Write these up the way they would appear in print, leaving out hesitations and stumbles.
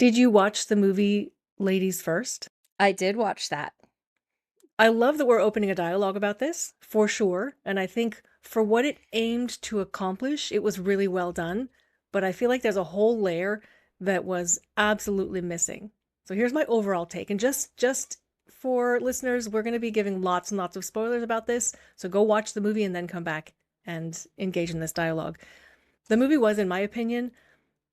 Did you watch the movie Ladies First? I did watch that. I love that we're opening a dialogue about this, for sure. And I think for what it aimed to accomplish, it was really well done. But I feel like there's a whole layer that was absolutely missing. So here's my overall take. And just for listeners, we're going to be giving lots and lots of spoilers about this. So go watch the movie and then come back and engage in this dialogue. The movie was, in my opinion,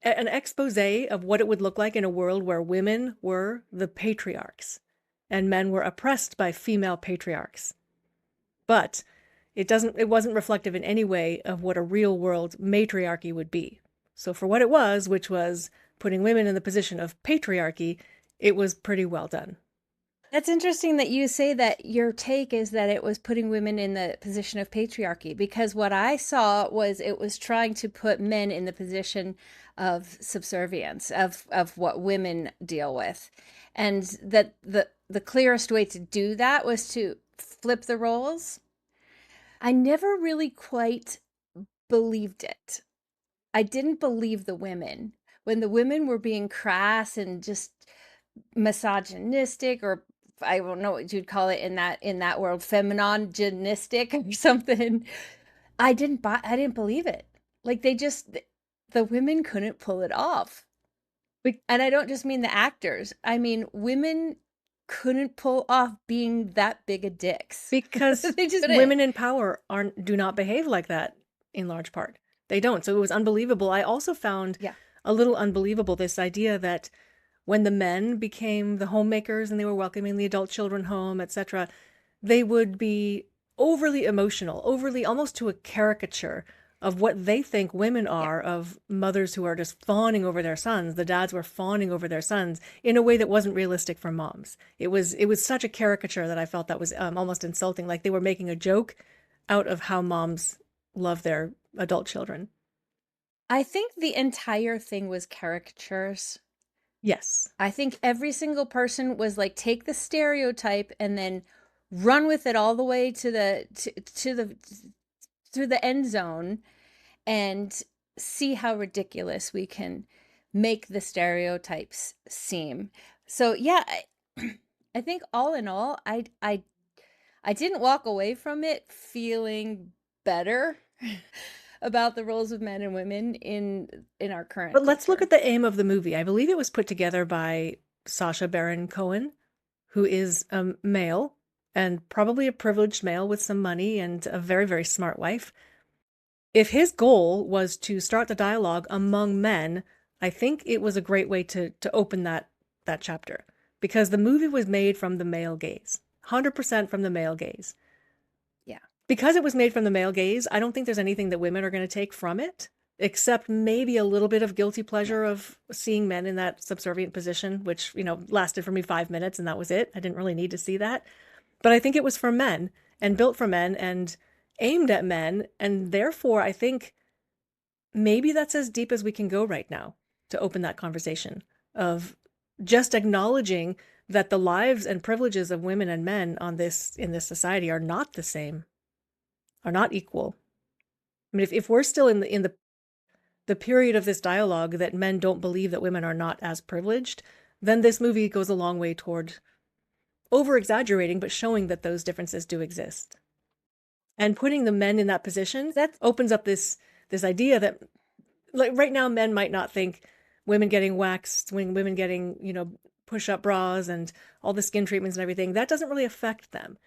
an expose of what it would look like in a world where women were the patriarchs and men were oppressed by female patriarchs. But it wasn't reflective in any way of what a real world matriarchy would be. So for what it was, which was putting women in the position of patriarchy, it was pretty well done. That's interesting that you say that your take is that it was putting women in the position of patriarchy, because what I saw was it was trying to put men in the position of subservience, of what women deal with. And that the clearest way to do that was to flip the roles. I never really quite believed it. I didn't believe the women. When the women were being crass and just misogynistic, or I don't know what you'd call it in that world, feminogynistic or something. I didn't believe it. Like the women couldn't pull it off. And I don't just mean the actors. I mean women couldn't pull off being that big of dicks. Because They just women couldn't. in power do not behave like that in large part. They don't. So it was unbelievable. I also found Yeah. a little unbelievable this idea that when the men became the homemakers and they were welcoming the adult children home, etc., they would be overly emotional, overly almost to a caricature of what they think women Yeah. are, of mothers who are just fawning over their sons. The dads were fawning over their sons in a way that wasn't realistic for moms. It was such a caricature that I felt that was almost insulting. Like they were making a joke out of how moms love their adult children. I think the entire thing was caricatures. Yes. I think every single person was like, take the stereotype and then run with it all the way to the end zone and see how ridiculous we can make the stereotypes seem. So yeah, I think all in all, I didn't walk away from it feeling better about the roles of men and women in our current But let's look culture. at the aim of the movie. I believe it was put together by Sacha Baron Cohen, who is a male and probably a privileged male with some money and a very, very smart wife. If his goal was to start the dialogue among men, I think it was a great way to open that chapter, because the movie was made from the male gaze, 100% from the male gaze. Yeah. Because it was made from the male gaze, I don't think there's anything that women are going to take from it, except maybe a little bit of guilty Yeah. pleasure of seeing men in that subservient position, which, lasted for me 5 minutes and that was it. I didn't really need to see that. But I think it was for men and built for men and aimed at men. And therefore, I think maybe that's as deep as we can go right now to open that conversation of just acknowledging that the lives and privileges of women and men in this society are not the same, are not equal. I mean, if we're still in the period of this dialogue that men don't believe that women are not as privileged, then this movie goes a long way toward over exaggerating, but showing that those differences do exist. And putting the men in that position That's opens up this idea that, like, right now men might not think women getting waxed, women getting, push-up bras and all the skin treatments and everything, that doesn't really affect them.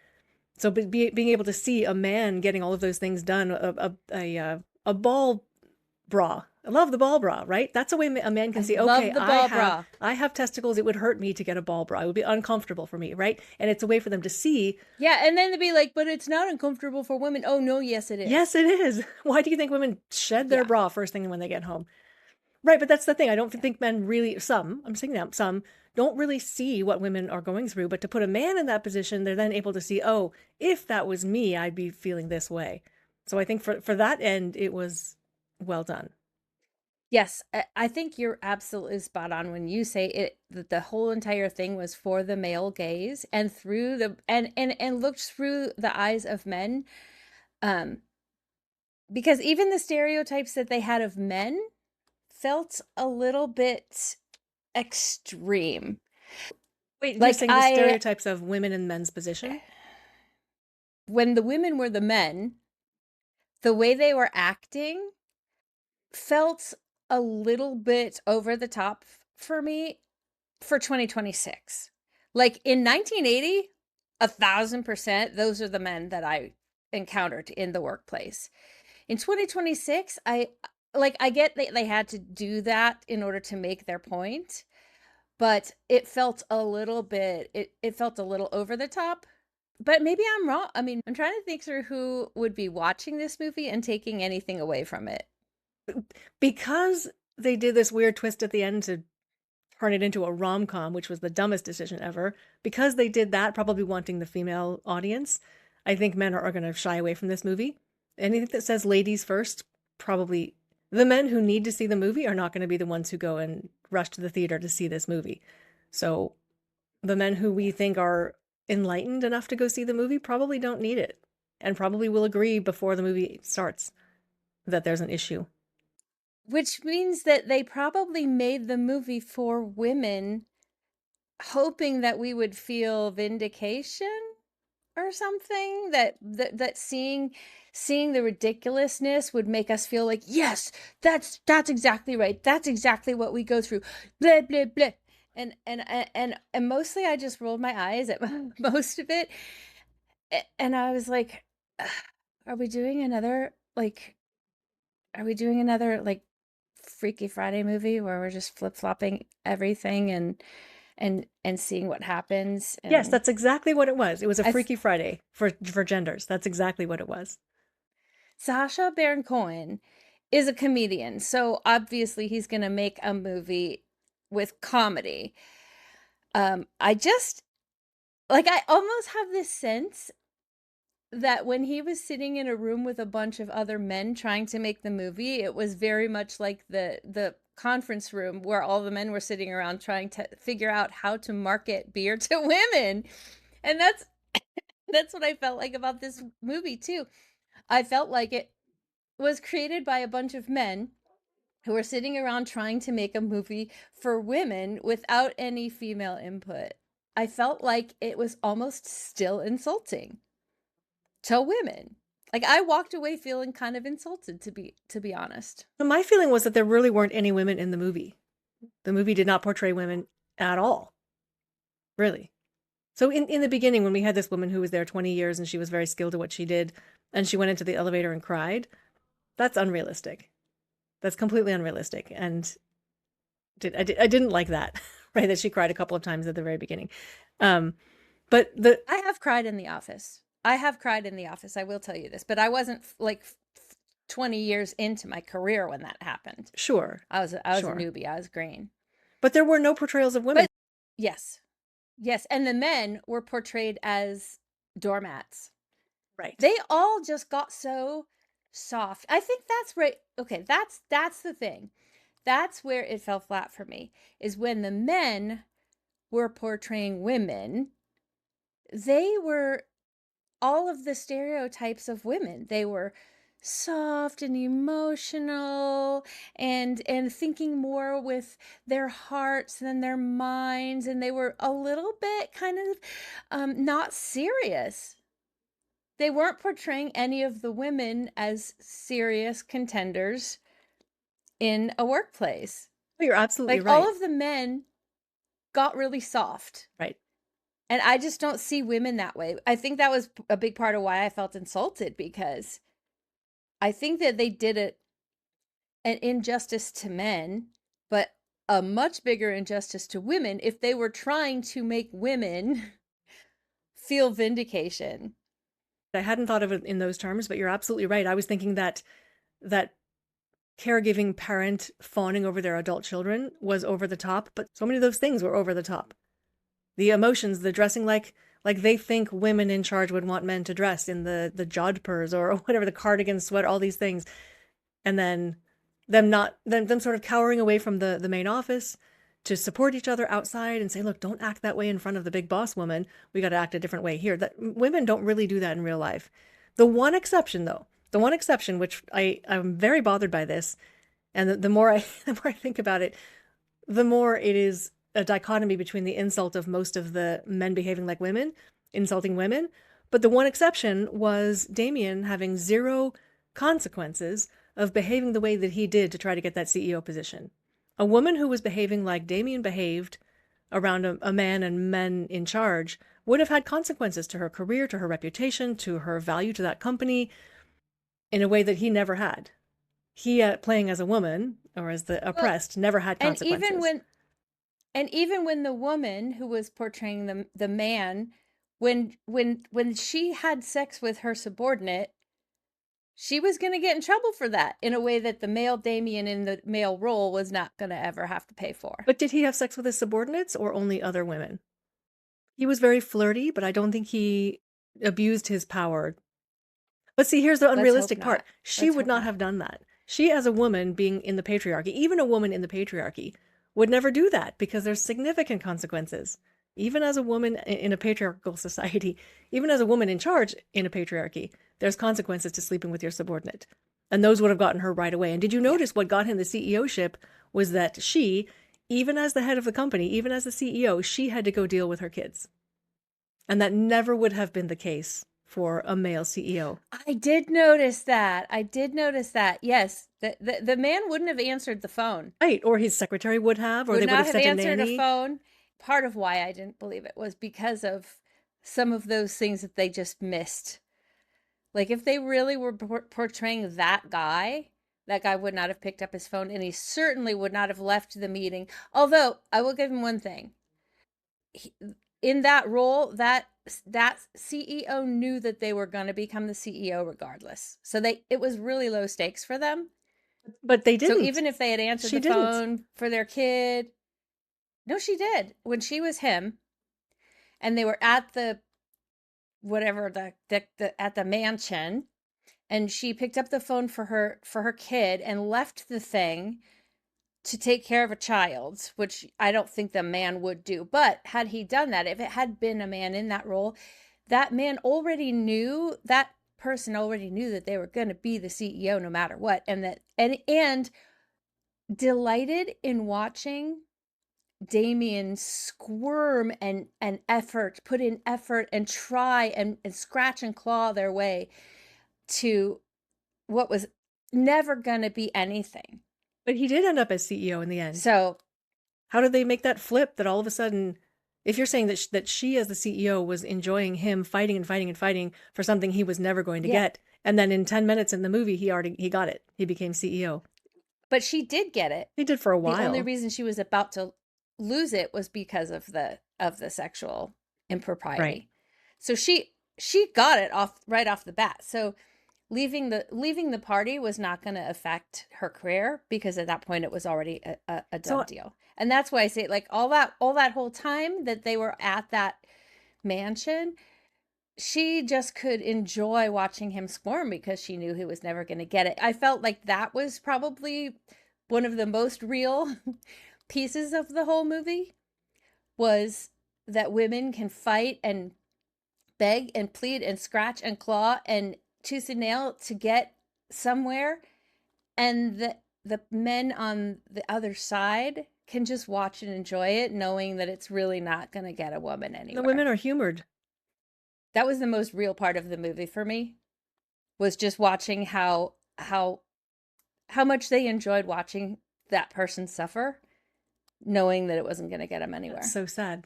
So being able to see a man getting all of those things done, a ball bra. I love the ball bra, right? That's a way a man can I see, okay, love the ball bra. I have testicles. It would hurt me to get a ball bra. It would be uncomfortable for me, right? And it's a way for them to see, Yeah, and then to be like, but it's not uncomfortable for women. Oh no, yes it yes, is. it is. Why do you think women shed their Yeah. bra first thing when they get home? Right, but that's the thing. I don't think men really, I'm saying that, some don't really see what women are going through, but to put a man in that position, they're then able to see, oh, if that was me, I'd be feeling this way. So I think for that end, it was well done. Yes, I think you're absolutely spot on when you say it that the whole entire thing was for the male gaze and through the and looked through the eyes of men. Um, because even the stereotypes that they had of men felt a little bit extreme. Wait, you're Like saying the stereotypes of women in men's position? when the women were the men, the way they were acting felt a little bit over the top for me for 2026. Like in 1980, 1,000%, those are the men that I encountered in the workplace. In 2026, I get they had to do that in order to make their point, but it felt a little bit it felt a little over the top. But maybe I'm wrong. I mean, I'm trying to think through who would be watching this movie and taking anything away from it. Because they did this weird twist at the end to turn it into a rom-com, which was the dumbest decision ever. Because they did that, probably wanting the female audience, I think men are going to shy away from this movie. Anything that says ladies first, probably the men who need to see the movie are not going to be the ones who go and rush to the theater to see this movie. So the men who we think are enlightened enough to go see the movie probably don't need it and probably will agree before the movie starts that there's an issue. Which means that they probably made the movie for women, hoping that we would feel vindication or something, that seeing the ridiculousness would make us feel like, yes, that's exactly right. That's exactly what we go through. Blah blah blah. And mostly I just rolled my eyes at most of it. And I was like, "Ugh, are we doing another like Freaky Friday movie where we're just flip-flopping everything and seeing what happens?" Yes, And that's exactly what it was. It was a I Freaky Friday for genders. That's exactly what it was. Sacha Baron Cohen is a comedian, so obviously he's gonna make a movie with comedy. I just I almost have this sense that when he was sitting in a room with a bunch of other men trying to make the movie, it was very much like the conference room where all the men were sitting around trying to figure out how to market beer to women. And that's what I felt like about this movie too. I felt like it was created by a bunch of men who were sitting around trying to make a movie for women without any female input. I felt like it was almost still insulting to women. Like I walked away feeling kind of insulted to be honest. So my feeling was that there really weren't any women in the movie. The movie did not portray women at all. Really. So in the beginning, when we had this woman who was there 20 years and she was very skilled at what she did, and she went into the elevator and cried, that's unrealistic. That's completely unrealistic. And I didn't like that, right? That she cried a couple of times at the very beginning. Um, but I have cried in the office. I have cried in the office. I will tell you this, but I wasn't 20 years into my career when that happened. sure, I was a sure. newbie. I was green. But there were no portrayals of women. But yes. Yes, and the men were portrayed as doormats. Right. They all just got so soft. I think that's right. Okay, that's the thing. That's where it fell flat for me. Is when the men were portraying women, they were all of the stereotypes of women. They were soft and emotional and thinking more with their hearts than their minds, and they were a little bit kind of not serious. They weren't portraying any of the women as serious contenders in a workplace. You're absolutely Like all right. of the men got really soft. Right. And I just don't see women that way. I think that was a big part of why I felt insulted, because I think that they did an injustice to men, but a much bigger injustice to women if they were trying to make women feel vindication. I hadn't thought of it in those terms, but you're absolutely right. I was thinking that caregiving parent fawning over their adult children was over the top, but so many of those things were over the top. The emotions, the dressing like they think women in charge would want men to dress in the jodhpurs or whatever, the cardigan, sweater, all these things, and then them sort of cowering away from the main office to support each other outside and say, look, don't act that way in front of the big boss woman. We got to act a different way here. That women don't really do that in real life. The one exception, though, which I'm very bothered by this, and the more I the more I think about it, the more it is a dichotomy between the insult of most of the men behaving like women, insulting women. But the one exception was Damien having zero consequences of behaving the way that he did to try to get that CEO position. A woman who was behaving like Damien behaved around a man and men in charge would have had consequences to her career, to her reputation, to her value to that company in a way that he never had. He, playing as a woman or as the Well, oppressed, never had and even consequences. when and even when the woman who was portraying the man, when she had sex with her subordinate, she was going to get in trouble for that in a way that the male Damien in the male role was not going to ever have to pay for. But did he have sex with his subordinates or only other women? He was very flirty, but I don't think he abused his power. But see, here's the Let's hope unrealistic part. not. She Let's would hope not not. have done that. She, as a woman being in the patriarchy, even a woman in the patriarchy, would never do that because there's significant consequences. Even as a woman in a patriarchal society, even as a woman in charge in a patriarchy, there's consequences to sleeping with your subordinate. And those would have gotten her right away. And did you Yeah. notice what got him the CEO-ship was that she, even as the head of the company, even as the CEO, she had to go deal with her kids. And that never would have been the case for a male CEO. I did notice that. I did notice that. Yes, the man wouldn't have answered the phone. Right, or his secretary would have, or Would they would not have have sent a answered a nanny. phone. Part of why I didn't believe it was because of some of those things that they just missed. Like if they really were portraying that guy would not have picked up his phone, and he certainly would not have left the meeting. Although I will give him one thing. He, in that role, that CEO knew that they were going to become the CEO regardless. So it was really low stakes for them. But they So didn't. even if they had answered She the didn't. phone for their kid, no, she did. When she was him and they were at the whatever at the mansion, and she picked up the phone for her kid and left the thing to take care of a child, which I don't think the man would do. But had he done that, if it had been a man in that role, that man already knew, that person already knew that they were going to be the CEO no matter what, and that and delighted in watching Damien squirm and effort, put in effort and try and scratch and claw their way to what was never going to be anything. But he did end up as CEO in the end. So, How did they make that flip that all of a sudden, if you're saying that she as the CEO was enjoying him fighting and fighting and fighting for something he was never going to yeah, get, and then in 10 minutes in the movie he got it. He became CEO. but she did get it. He did for a The only while. reason she was about to lose it was because of the sexual Right. impropriety. So she got it off right off the bat. So leaving the party was not going to affect her career because at that point it was already a done So deal. And that's why I say like all that whole time that they were at that mansion, she just could enjoy watching him squirm because she knew he was never going to get it. I felt like that was probably one of the most real pieces of the whole movie, was that women can fight and beg and plead and scratch and claw and tooth and nail to get somewhere, and the men on the other side can just watch and enjoy it knowing that it's really not going to get a woman the anywhere. women are humored. That was the most real part of the movie for me, was just watching how much they enjoyed watching that person suffer, knowing that it wasn't going to get them anywhere. That's so sad.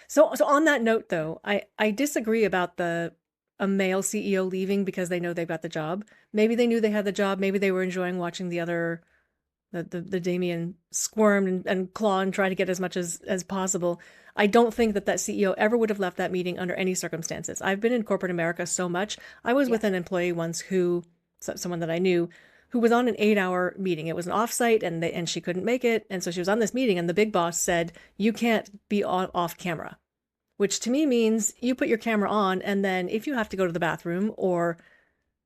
So on that note though, I disagree about a male CEO leaving because they know they've got the job. Maybe they knew they had the job. Maybe they were enjoying watching the Damien squirm and claw and try to get as much as possible. I don't think that CEO ever would have left that meeting under any circumstances. I've been in corporate America so much. I was Yeah. with an employee once someone that I knew, who was on an 8-hour meeting. It was an offsite and she couldn't make it. And so she was on this meeting and the big boss said, you can't be off camera, which to me means you put your camera on. And then if you have to go to the bathroom or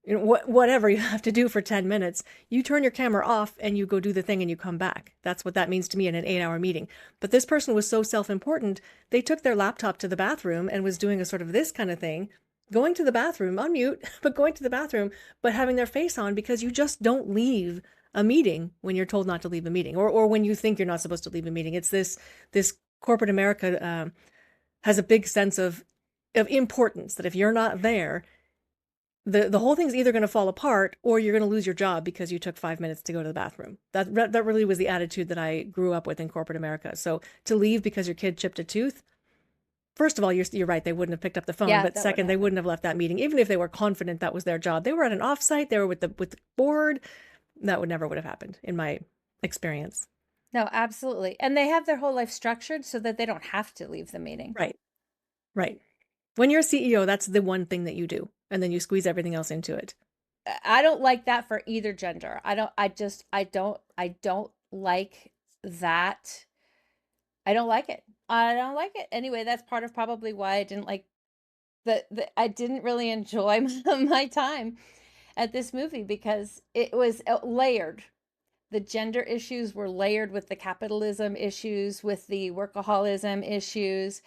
whatever you have to do for 10 minutes, you turn your camera off and you go do the thing and you come back. That's what that means to me in an 8-hour meeting. But this person was so self-important, they took their laptop to the bathroom and was doing a sort of this kind of thing, going to the bathroom on mute, but going to the bathroom, but having their face on, because you just don't leave a meeting when you're told not to leave a meeting, or when you think you're not supposed to leave a meeting. It's this corporate America has a big sense of importance, that if you're not there, the whole thing's either going to fall apart or you're going to lose your job because you took 5 minutes to go to the bathroom. That really was the attitude that I grew up with in corporate America. So to leave because your kid chipped a tooth, first of all, you're right, they wouldn't have picked up the phone. Yeah, But that would second, they happen. wouldn't have left that meeting, even if they were confident that was their job. They were at an offsite. They were with the board. That would have happened in my experience. No, absolutely. And they have their whole life structured so that they don't have to leave the meeting. Right. Right. When you're a CEO, that's the one thing that you do, and then you squeeze everything else into it. I don't like that for either gender. I don't like that. I don't like it. I don't like it. Anyway, that's part of probably why I didn't like I didn't really enjoy my time at this movie, because it was layered. The gender issues were layered with the capitalism issues, with the workaholism issues.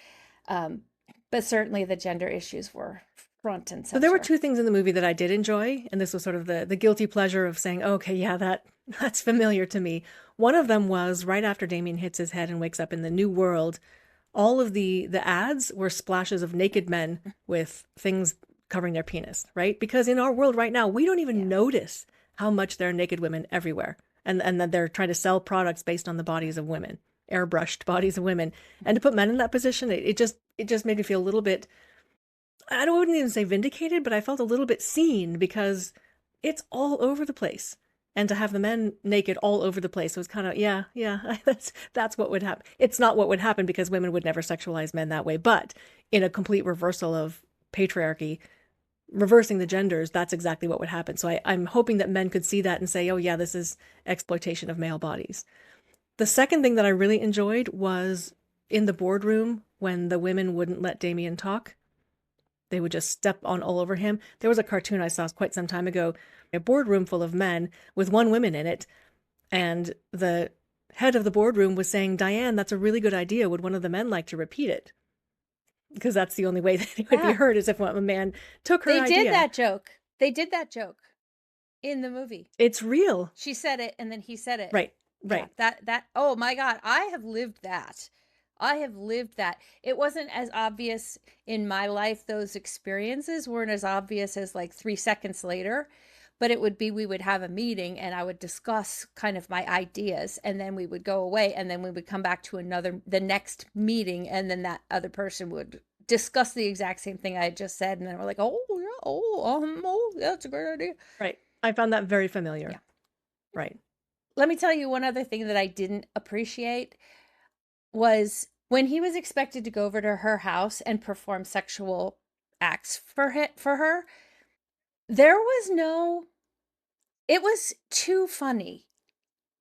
Um, but certainly the gender issues were front and So there were center. two things in the movie that I did enjoy, and this was sort of the guilty pleasure of saying, oh, okay, yeah, that's familiar to me. One of them was right after Damien hits his head and wakes up in the new world, all of the ads were splashes of naked men with things covering their penis, right? Because in our world right now, we don't even Yeah. notice how much there are naked women everywhere. And that they're trying to sell products based on the bodies of women, airbrushed bodies of women. And to put men in that position, it just made me feel a little bit, wouldn't even say vindicated, but I felt a little bit seen because it's all over the place. And to have the men naked all over the place was kind of, yeah, that's what would happen. It's not what would happen because women would never sexualize men that way, but in a complete reversal of patriarchy, reversing the genders, that's exactly what would happen. So I'm hoping that men could see that and say, oh yeah, this is exploitation of male bodies. The second thing that I really enjoyed was in the boardroom when the women wouldn't let Damien talk. They would just step on all over him. There was a cartoon I saw quite some time ago, a boardroom full of men with one woman in it, and the head of the boardroom was saying, Diane, that's a really good idea. Would one of the men like to repeat it? Because that's the only way that it would be Yeah. heard, is if a man took her They did idea. that joke. They did that joke in the movie. It's real. She said it and then he said it. Right, Yeah, right. that oh my God, I have lived that. I have lived that. It wasn't as obvious in my life. Those experiences weren't as obvious as like 3 seconds later, but it would be, we would have a meeting and I would discuss kind of my ideas, and then we would go away, and then we would come back to the next meeting, and then that other person would discuss the exact same thing I had just said, and then we're like, oh yeah, oh, that's a great idea. Right. I found that very familiar. Yeah. Right. Let me tell you one other thing that I didn't appreciate was when he was expected to go over to her house and perform sexual acts for her. There was no, it was too funny.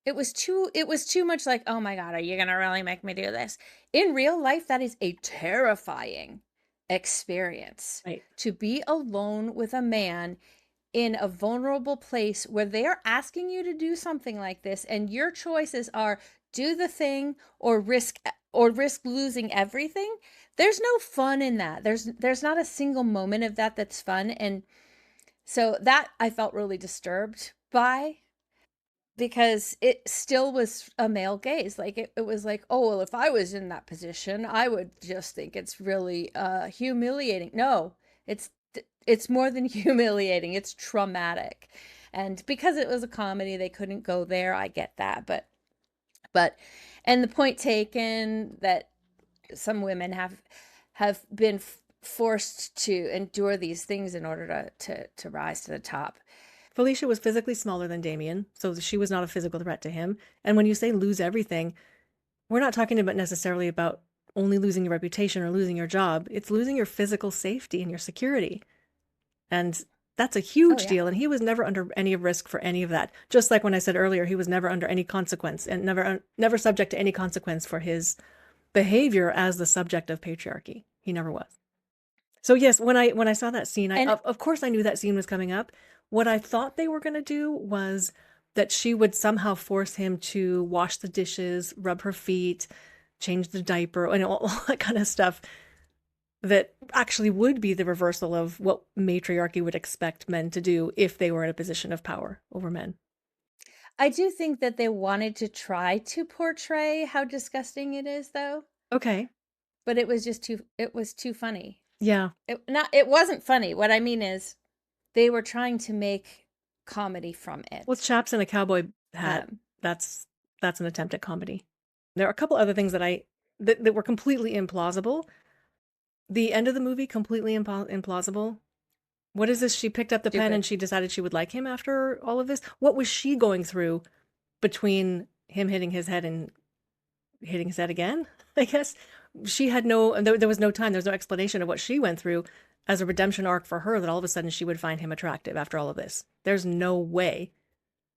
It was too much like, oh my God, are you gonna really make me do this? In real life, that is a terrifying experience, Right. to be alone with a man in a vulnerable place where they're asking you to do something like this, and your choices are do the thing or risk losing everything. There's no fun in that. There's not a single moment of that that's fun. And so that I felt really disturbed by, because it still was a male gaze. Like it was like, oh well, if I was in that position, I would just think it's really humiliating. No, it's it's more than humiliating, it's traumatic. And because it was a comedy, they couldn't go there. I get that, but and the point taken that some women have been forced to endure these things in order to rise to the top. Felicia was physically smaller than Damien, so she was not a physical threat to him. And when you say lose everything, we're not talking about necessarily about only losing your reputation or losing your job. It's losing your physical safety and your security. And that's a Oh huge yeah. deal. And he was never under any risk for any of that. Just like when I said earlier, he was never under any consequence and never subject to any consequence for his behavior as the subject of patriarchy. He never was. So yes, when I saw that scene, And of course I knew that scene was coming up. What I thought they were going to do was that she would somehow force him to wash the dishes, rub her feet, change the diaper, and all that kind of stuff that actually would be the reversal of what matriarchy would expect men to do if they were in a position of power over men. I do think that they wanted to try to portray how disgusting it is, though, Okay. but it was just too funny. Yeah. It wasn't funny. What I mean is they were trying to make comedy from Well, it. chaps in a cowboy hat, Um, that's that's an attempt at comedy. There are a couple other things that were completely implausible. The end of the movie, completely implausible. What is this? She picked up the pen and Stupid. she decided she would like him after all of this? What was she going through between him hitting his head and hitting his head again? I guess she had no, and there was no time, there was no explanation of what she went through as a redemption arc for her that all of a sudden she would find him attractive after all of this. There's no way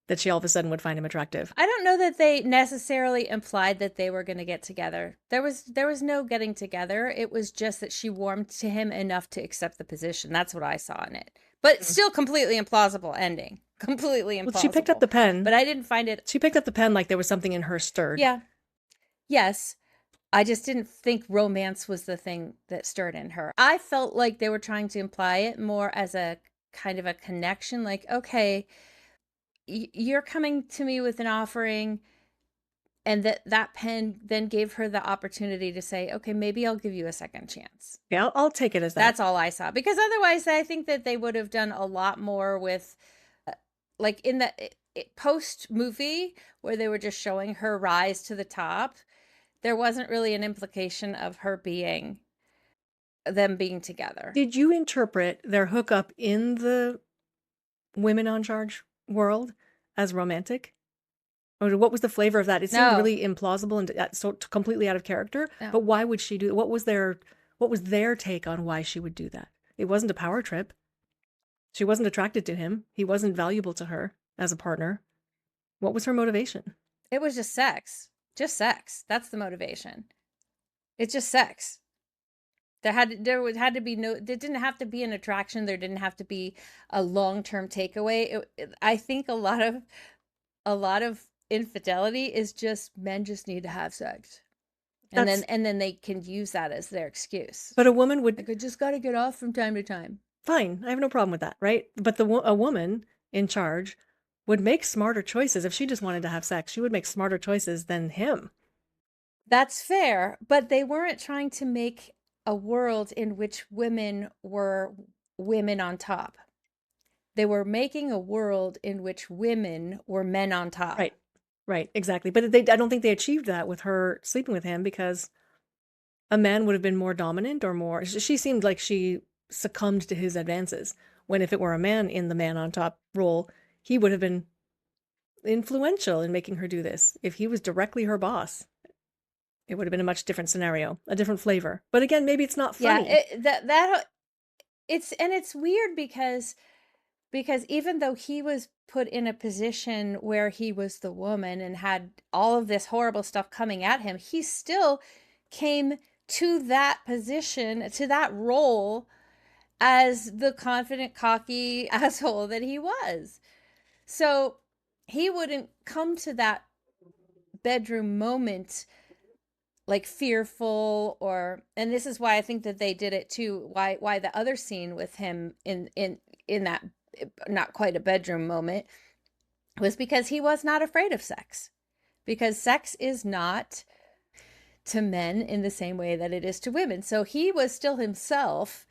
that she all of a sudden would find him attractive. I don't know that they necessarily implied that they were going to get together. There was no getting together. It was just that she warmed to him enough to accept the position. That's what I saw in it. But Mm. still completely implausible ending. Completely Well, she picked up implausible. the pen. But I didn't find it. She picked up the pen like there was something in her stirred. Yeah. Yes. I just didn't think romance was the thing that stirred in her. I felt like they were trying to imply it more as a kind of a connection, like, okay, you're coming to me with an offering, and that pen then gave her the opportunity to say, okay, maybe I'll give you a second chance. Yeah, I'll take it as that. That's all I saw, because otherwise I think that they would have done a lot more with like in the post movie where they were just showing her rise to the top. There wasn't really an implication of her being them being together. Did you interpret their hookup in the women on charge world as romantic? Or what was the flavor of that? It seemed No, really implausible and so completely out of character. no. But why would she do? What was their take on why she would do that? It wasn't a power trip. She wasn't attracted to him. He wasn't valuable to her as a partner. What was her motivation? It was just sex. Just sex. That's the motivation. It's just sex. Had to be no, there didn't have to be an attraction, there didn't have to be a long-term takeaway. I think a lot of infidelity is just men just need to have sex. And then That's and then they can use that as their excuse. but a woman would Like, I just got to get off from time to time. fine. I have no problem with that, right? But a woman in charge would make smarter choices if she just wanted to have sex. She would make smarter choices than him. That's fair, but they weren't trying to make a world in which women were women on top. They were making a world in which women were men on top. Right. Right, exactly. But I don't think they achieved that with her sleeping with him because a man would have been more dominant or more. She seemed like she succumbed to his advances. When if it were a man in the man on top role, he would have been influential in making her do this. If he was directly her boss, it would have been a much different scenario, a different flavor. But again, maybe it's not Yeah, funny. it's weird because even though he was put in a position where he was the woman and had all of this horrible stuff coming at him, he still came to that position, to that role as the confident, cocky asshole that he was. So he wouldn't come to that bedroom moment like fearful, or and this is why I think that they did it too, why the other scene with him in that not quite a bedroom moment was because he was not afraid of sex, because sex is not to men in the same way that it is to women, so he was still himself.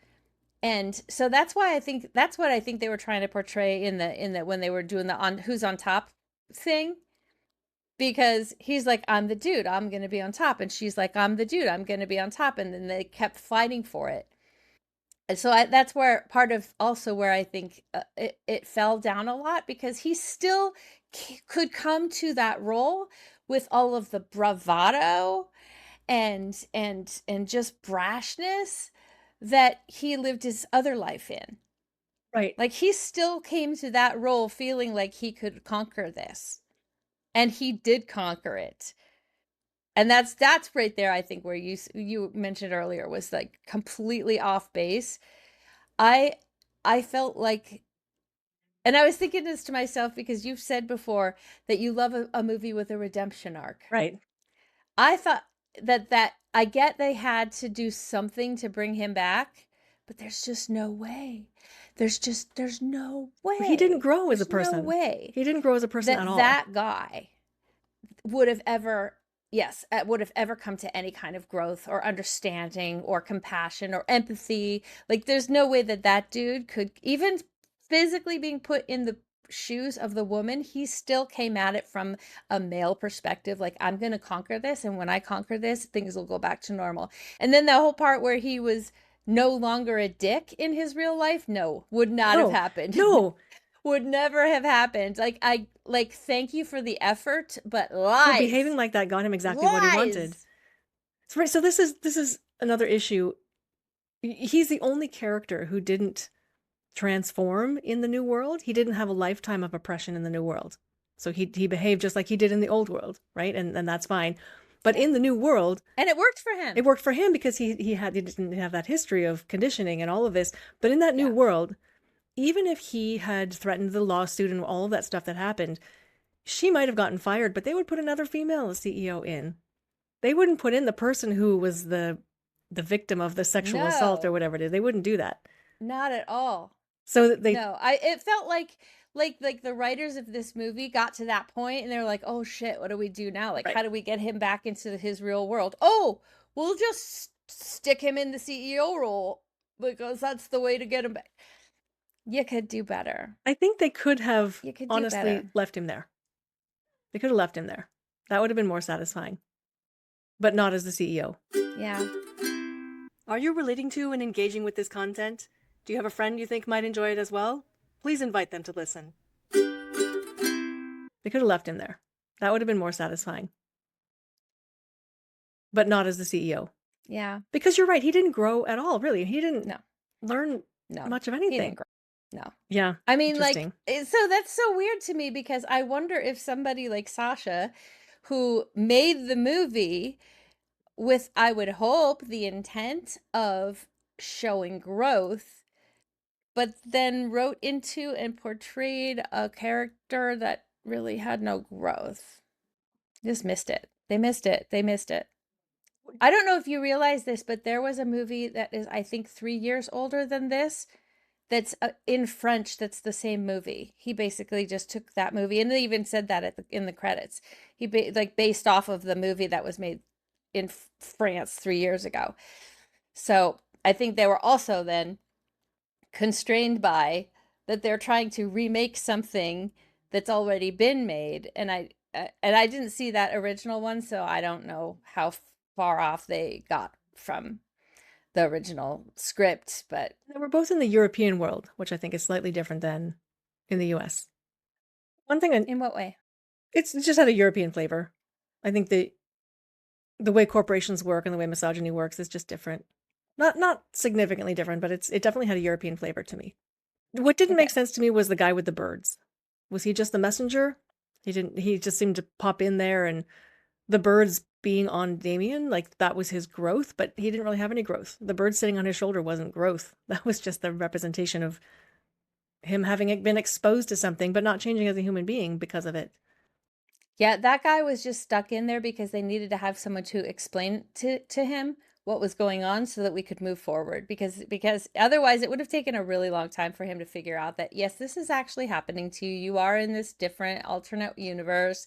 And so that's why I think that's what I think they were trying to portray in the when they were doing the on who's on top thing, because he's like, I'm the dude, I'm going to be on top. And she's like, I'm the dude, I'm going to be on top. And then they kept fighting for it. And so that's where part of also where I think it fell down a lot, because he still could come to that role with all of the bravado and just brashness that he lived his other life in. Right. Like he still came to that role feeling like he could conquer this. And he did conquer it. And that's right there, I think, where you mentioned earlier was like completely off base. I I felt like, and I was thinking this to myself because you've said before that you love a movie with a redemption arc. Right. I thought that I get they had to do something to bring him back, but there's just no way. there's no He didn't way. grow as a There's no person. way He didn't grow as a person at that all. that guy would have ever, yes, would have ever come to any kind of growth or understanding or compassion or empathy. Like, there's no way that that dude could, even physically being put in the shoes of the woman, he still came at it from a male perspective. Like, I'm going to conquer this. And when I conquer this, things will go back to normal. And then the whole part where he was no longer a dick in his real life, no, would not have No, happened. no. Would never have happened. Like, I like, thank you for the effort, but No, behaving lies. like that got him exactly what he wanted. Lies. So, right, so this is another issue. He's the only character who didn't transform in the new world. He didn't have a lifetime of oppression in the new world. So he behaved just like he did in the old world, right? And that's fine. But Yeah. in the new world, And it worked for it him. worked for him because he didn't have that history of conditioning and all of this. But in that new Yeah. world, even if he had threatened the lawsuit and all of that stuff that happened, she might have gotten fired, but they would put another female CEO in. They wouldn't put in the person who was the victim of the sexual assault or No, whatever it is. They wouldn't do that. not at all. So that they No, it felt like the writers of this movie got to that point and they're like, "Oh shit, what do we do now? Like, right. how do we get him back into his real world? Oh, we'll just stick him in the CEO role because that's the way to get him back." You could do better. I think they could have You could do honestly better. left him there. They could have left him there. That would have been more satisfying. But not as the CEO. Yeah. Are you relating to and engaging with this content? Do you have a friend you think might enjoy it as well? Please invite them to listen. They could have left him there. That would have been more satisfying. But not as the CEO. Yeah. Because you're right, he didn't grow at all, really. He didn't No. learn No. much of He didn't anything. grow. No. Yeah. I mean, like, Interesting. so that's so weird to me because I wonder if somebody like Sasha, who made the movie with, I would hope, the intent of showing growth, but then wrote into and portrayed a character that really had no growth. Just missed it. They missed it. They missed it. I don't know if you realize this, but there was a movie that is, I think, 3 years older than this that's in French. That's the same movie. He basically just took that movie, and they even said that in the credits. He like based off of the movie that was made in France 3 years ago. So I think they were also then constrained by that they're trying to remake something that's already been made, and I didn't see that original one, so I don't know how far off they got from the original script, but They were both in the European world, which I think is slightly different than in the US. One thing, in what way? it's just had a European flavor. I think the way corporations work and the way misogyny works is just different. Not significantly different, but it definitely had a European flavor to me. What didn't Okay. make sense to me was the guy with the birds. Was he just the messenger? He just seemed to pop in there, and the birds being on Damien, like that was his growth, but he didn't really have any growth. The bird sitting on his shoulder wasn't growth. That was just the representation of him having been exposed to something, but not changing as a human being because of it. Yeah, that guy was just stuck in there because they needed to have someone to explain to him what was going on so that we could move forward, because otherwise it would have taken a really long time for him to figure out that yes, this is actually happening to you. You are in this different alternate universe.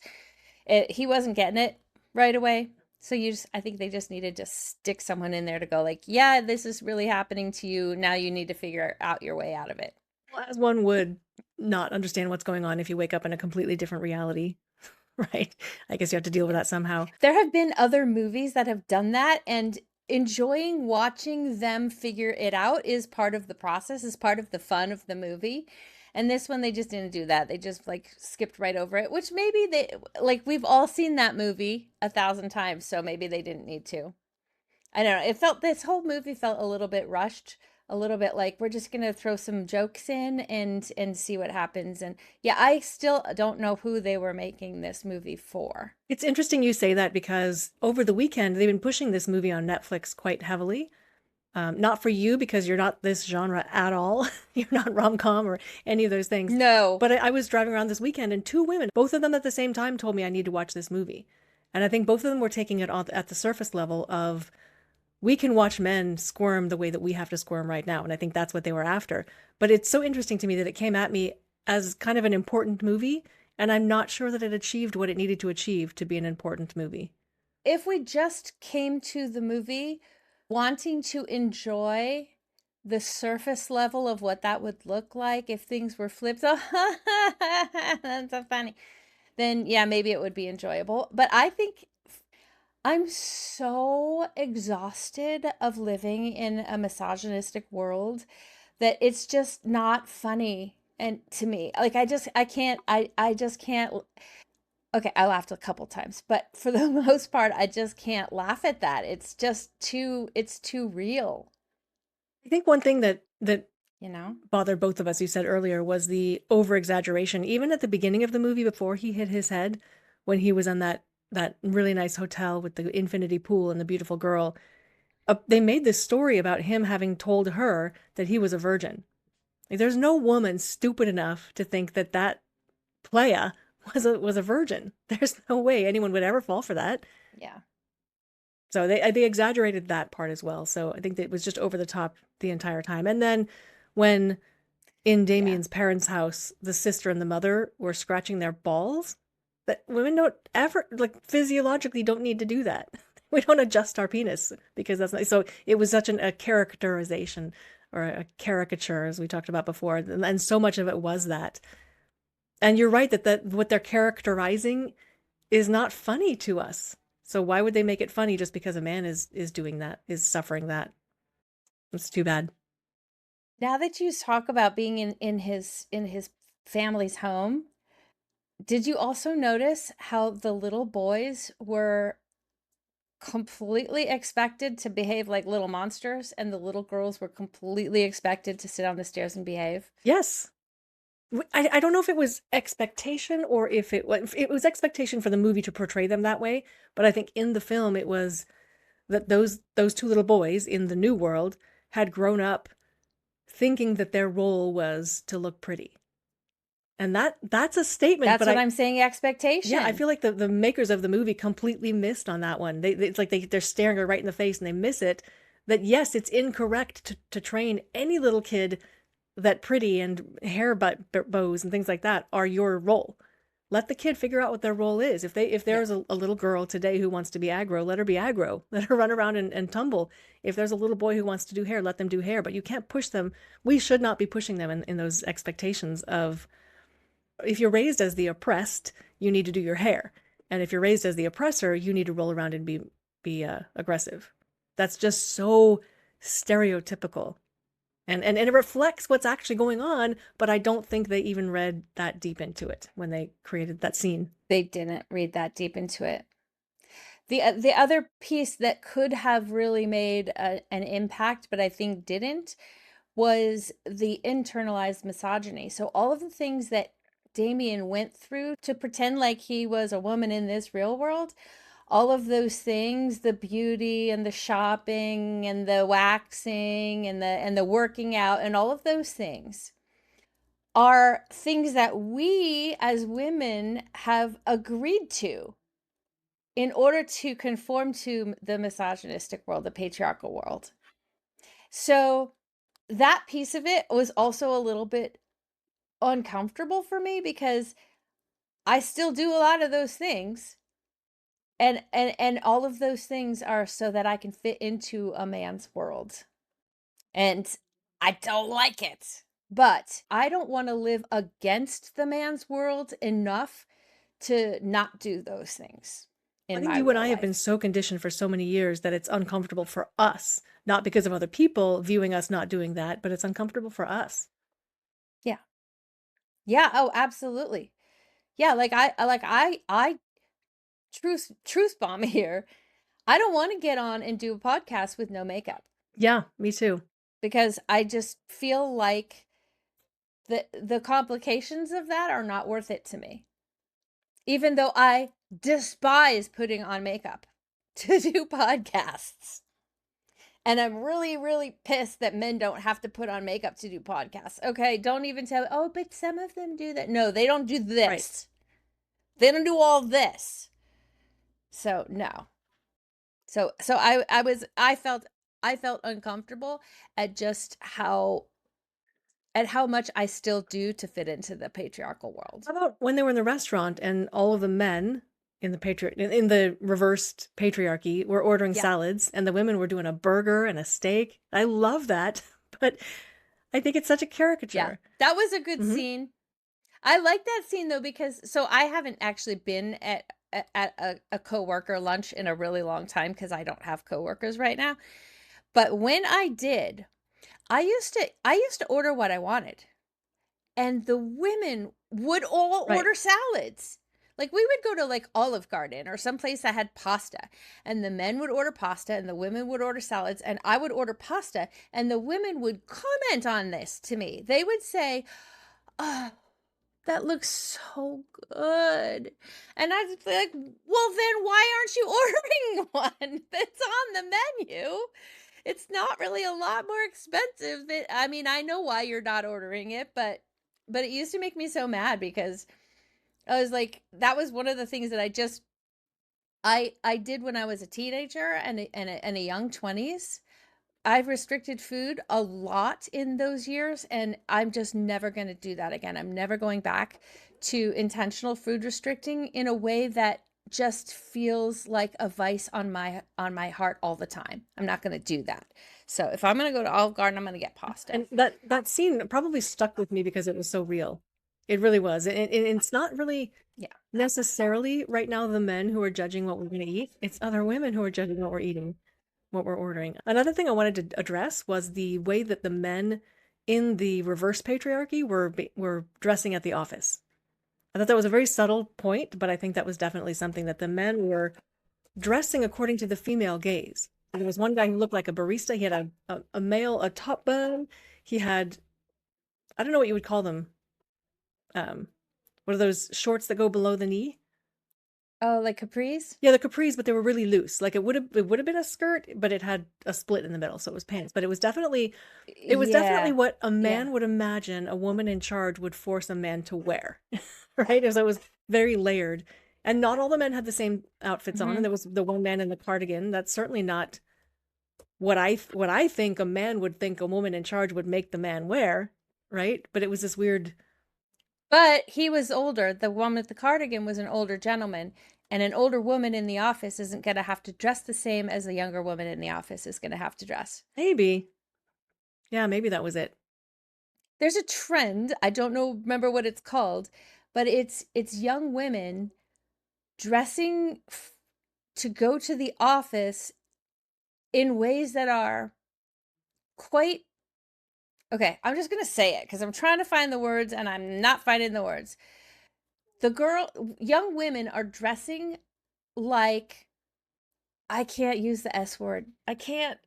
He wasn't getting it right away. So I think they just needed to stick someone in there to go like, yeah, this is really happening to you. Now you need to figure out your way out of it. Well, as one would not understand what's going on if you wake up in a completely different reality, right? I guess you have to deal with that somehow. There have been other movies that have done that, and enjoying watching them figure it out is part of the process, is part of the fun of the movie. And this one, they just didn't do that. They just like skipped right over it, which maybe they like, we've all seen that movie 1,000 times, so maybe they didn't need to. I don't know. This whole movie felt a little bit rushed, a little bit like we're just gonna throw some jokes in and see what happens. And yeah, I still don't know who they were making this movie for. It's interesting you say that because over the weekend, they've been pushing this movie on Netflix quite heavily. Not for you because you're not this genre at all. You're not rom-com or any of those things. No. But I was driving around this weekend and two women, both of them at the same time, told me I need to watch this movie. And I think both of them were taking it at the surface level of we can watch men squirm the way that we have to squirm right now. And I think that's what they were after. But it's so interesting to me that it came at me as kind of an important movie. And I'm not sure that it achieved what it needed to achieve to be an important movie. If we just came to the movie wanting to enjoy the surface level of what that would look like if things were flipped, oh, that's so funny, then yeah, maybe it would be enjoyable. But I think I'm so exhausted of living in a misogynistic world that it's just not funny and to me. Like I just can't. Okay, I laughed a couple times, but for the most part I just can't laugh at that. It's too real, I think one thing that you know? bothered both of us, you said earlier, was the over exaggeration. Even at the beginning of the movie, before he hit his head, when he was on that really nice hotel with the infinity pool and the beautiful girl, they made this story about him having told her that he was a virgin. Like, there's no woman stupid enough to think that that playa was a virgin. There's no way anyone would ever fall for that. Yeah. So they exaggerated that part as well. So I think that it was just over the top the entire time. And then when in Yeah. Damien's parents' house, the sister and the mother were scratching their balls, that women don't ever, like, physiologically don't need to do that. We don't adjust our penis because that's not, so it was such a characterization or a caricature, as we talked about before. And so much of it was that. And you're right that what they're characterizing is not funny to us. So why would they make it funny just because a man is doing that, is suffering that? It's too bad. Now that you talk about being in his family's home, did you also notice how the little boys were completely expected to behave like little monsters and the little girls were completely expected to sit on the stairs and behave? Yes. I don't know if it was expectation or if it was expectation for the movie to portray them that way, but I think in the film it was that those two little boys in the new world had grown up thinking that their role was to look pretty. And that's a statement, That's but what I'm saying, yeah, I expectation. feel like the makers of the movie completely missed on that one. It's like they're staring her right in the face and they miss it. That yes, it's incorrect to train any little kid that pretty and hair bows and things like that are your role. Let the kid figure out what their role is. If Yeah. there's a little girl today who wants to be aggro, let her be aggro. Let her run around and tumble. If there's a little boy who wants to do hair, let them do hair. But you can't push them. We should not be pushing them in those expectations of, if you're raised as the oppressed, you need to do your hair. And if you're raised as the oppressor, you need to roll around and be aggressive. That's just so stereotypical. And it reflects what's actually going on, but I don't think they even read that deep into it when they created that scene. They didn't read that deep into it. The other piece that could have really made an impact, but I think didn't, was the internalized misogyny. So all of the things that Damien went through to pretend like he was a woman in this real world, all of those things, the beauty and the shopping and the waxing and the working out and all of those things are things that we as women have agreed to in order to conform to the misogynistic world, the patriarchal world. So that piece of it was also a little bit uncomfortable for me because I still do a lot of those things. And all of those things are so that I can fit into a man's world. And I don't like it. But I don't want to live against the man's world enough to not do those things I in think my you and real I have been life. so conditioned for so many years that it's uncomfortable for us, not because of other people viewing us not doing that, but it's uncomfortable for us. Yeah. Yeah, oh, absolutely. Yeah, like I truth bomb here. I don't want to get on and do a podcast with no makeup Yeah, me too. because I just feel like the complications of that are not worth it to me. Even though I despise putting on makeup to do podcasts. And I'm really, really pissed that men don't have to put on makeup to do podcasts. Okay, don't even tell me, oh, but some of them do that. No, they don't do Right. this. They don't do all this. So, no. I felt uncomfortable at just how much I still do to fit into the patriarchal world. How about when they were in the restaurant and all of the men in the in the reversed patriarchy were ordering Yeah. salads and the women were doing a burger and a steak? I love that, but I think it's such a Yeah. caricature. That was a good Hmm. scene. I like that scene though because so I haven't actually been at a coworker lunch in a really long time because I don't have coworkers right now. But when I did, I used to order what I wanted. And the women would all Right. order salads. Like we would go to like Olive Garden or someplace that had pasta, and the men would order pasta and the women would order salads, and I would order pasta, and the women would comment on this to me. They would say, "Oh, that looks so good." And I'd be like, "Well, then why aren't you ordering one that's on the menu? It's not really a lot more expensive. I mean, I know why you're not ordering it, but it used to make me so mad because I was like, that was one of the things that I did when I was a teenager and a young 20s. I've restricted food a lot in those years, and I'm just never going to do that again. I'm never going back to intentional food restricting in a way that just feels like a vice on my heart all the time. I'm not going to do that. So if I'm going to go to Olive Garden, I'm going to get pasta. And that scene probably stuck with me because it was so real. It really was. And it's not really Yeah. necessarily right now the men who are judging what we're going to eat. It's other women who are judging what we're eating, what we're ordering. Another thing I wanted to address was the way that the men in the reverse patriarchy were dressing at the office. I thought that was a very subtle point, but I think that was definitely something that the men were dressing according to the female gaze. There was one guy who looked like a barista. He had a top bun. He had, I don't know what you would call them. Um, what are those shorts that go below the knee? Oh, like capris? Yeah, the capris, but they were really loose. Like it would have been a skirt, but it had a split in the middle, so it was pants. But it was definitely Yeah. what a Yeah. man would imagine a woman in charge would force a man to wear, right? So it was very layered, and not all the men had the same outfits on. And Mhm. there was the one man in the cardigan. That's certainly not what I think a man would think a woman in charge would make the man wear, right? But it was this weird. But he was older. The one with the cardigan was an older gentleman, and an older woman in the office isn't going to have to dress the same as a younger woman in the office is going to have to dress. Maybe, yeah, maybe that was it. There's a trend, I don't know remember what it's called, but it's young women dressing to go to the office in ways that are quite okay, I'm just going to say it cuz I'm trying to find the words and I'm not finding the words. Young women are dressing like I can't use the S word. I can't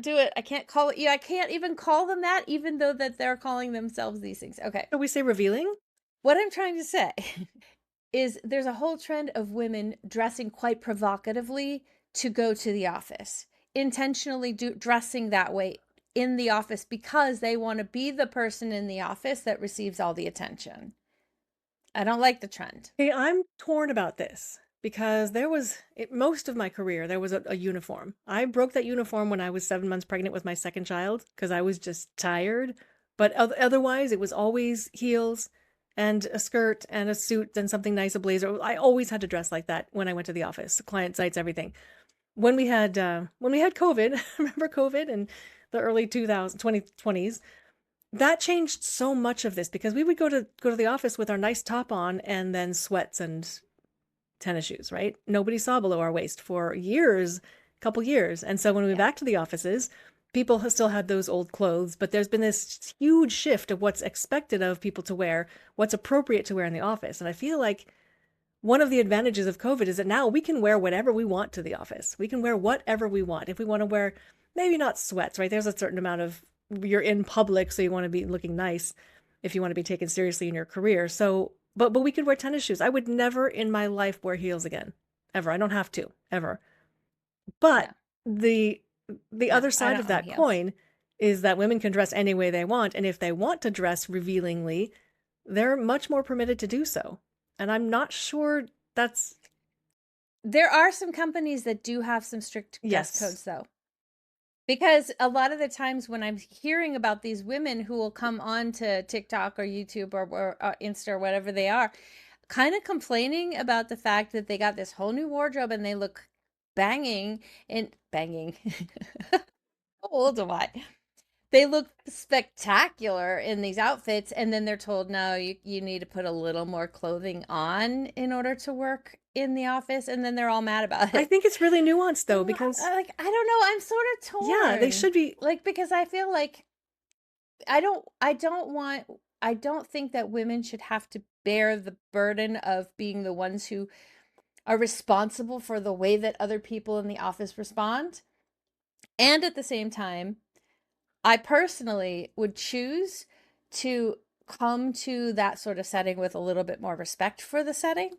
do it. I can't call it yeah, I can't even call them that even though that they're calling themselves these things. Okay. Shall we say revealing? What I'm trying to say is there's a whole trend of women dressing quite provocatively to go to the office, intentionally dressing that way in the office because they want to be the person in the office that receives all the attention. I don't like the trend. Hey, I'm torn about this because most of my career, there was a uniform. I broke that uniform when I was 7 months pregnant with my second child because I was just tired. But otherwise, it was always heels and a skirt and a suit and something nice, a blazer. I always had to dress like that when I went to the office, client sites, everything. When we had COVID, remember COVID in the early 2020s, that changed so much of this because we would go to the office with our nice top on and then sweats and tennis shoes, right? Nobody saw below our waist for years, couple years. And so when we went Yeah. back to the offices, people still had those old clothes, but there's been this huge shift of what's expected of people to wear, what's appropriate to wear in the office. And I feel like one of the advantages of COVID is that now we can wear whatever we want to the office. We can wear whatever we want. If we want to wear, maybe not sweats, right? There's a certain amount of, you're in public, so you want to be looking nice if you want to be taken seriously in your career. So, but we could wear tennis shoes. I would never in my life wear heels again, ever. I don't have to, ever. But No. the No, other I side don't of own that heels. coin is that women can dress any way they want, and if they want to dress revealingly, they're much more permitted to do so. And I'm not sure that's There are some companies that do have some strict dress Yes. codes, though. Because a lot of the times when I'm hearing about these women who will come on to TikTok or YouTube or Insta or whatever they are, kind of complaining about the fact that they got this whole new wardrobe and they look banging and banging. How old am I? They look spectacular in these outfits, and then they're told, no, you need to put a little more clothing on in order to work in the office, and then they're all mad about I it. think it's really nuanced though, because Like, I don't know, I'm sort of yeah, they torn. should be. Like, because I feel like I don't think that women should have to bear the burden of being the ones who are responsible for the way that other people in the office respond. And at the same time, I personally would choose to come to that sort of setting with a little bit more respect for the setting.